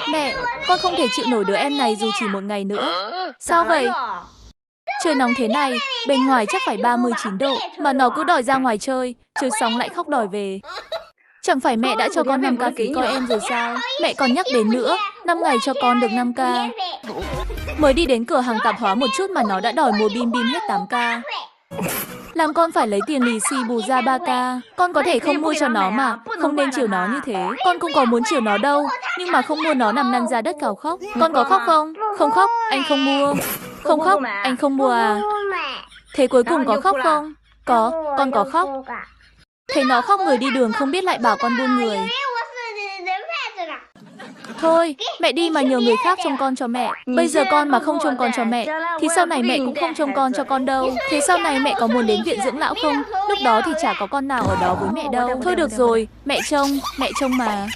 Mẹ, con không thể chịu nổi đứa em này dù chỉ một ngày nữa. Sao vậy? Trời nóng thế này, bên ngoài chắc phải 39 độ, mà nó cứ đòi ra ngoài chơi, chơi xong lại khóc đòi về. Chẳng phải mẹ đã cho con 5k phí coi em rồi sao? Mẹ còn nhắc đến nữa, 5 ngày cho con được 5k. Mới đi đến cửa hàng tạp hóa một chút mà nó đã đòi mua bim bim hết 8k. Làm con phải lấy tiền lì xì bù ra 3k. Con có thể không mua cho nó mà, không nên chiều nó như thế. Con cũng có muốn chiều nó đâu, nhưng mà không mua nó nằm lăn ra đất cào khóc. Con có khóc không? Không khóc, anh không mua. Không khóc, anh không mua à? Thế cuối cùng có khóc không? Có, con có khóc. Thấy nó khóc người đi đường không biết lại bảo con buôn người. Thôi, mẹ đi mà nhờ người khác trông con cho mẹ. Bây giờ con mà không trông con cho mẹ, thì sau này mẹ cũng không trông con cho con đâu. Thế sau này mẹ có muốn đến viện dưỡng lão không? Lúc đó thì chả có con nào ở đó với mẹ đâu. Thôi được rồi, mẹ trông mà.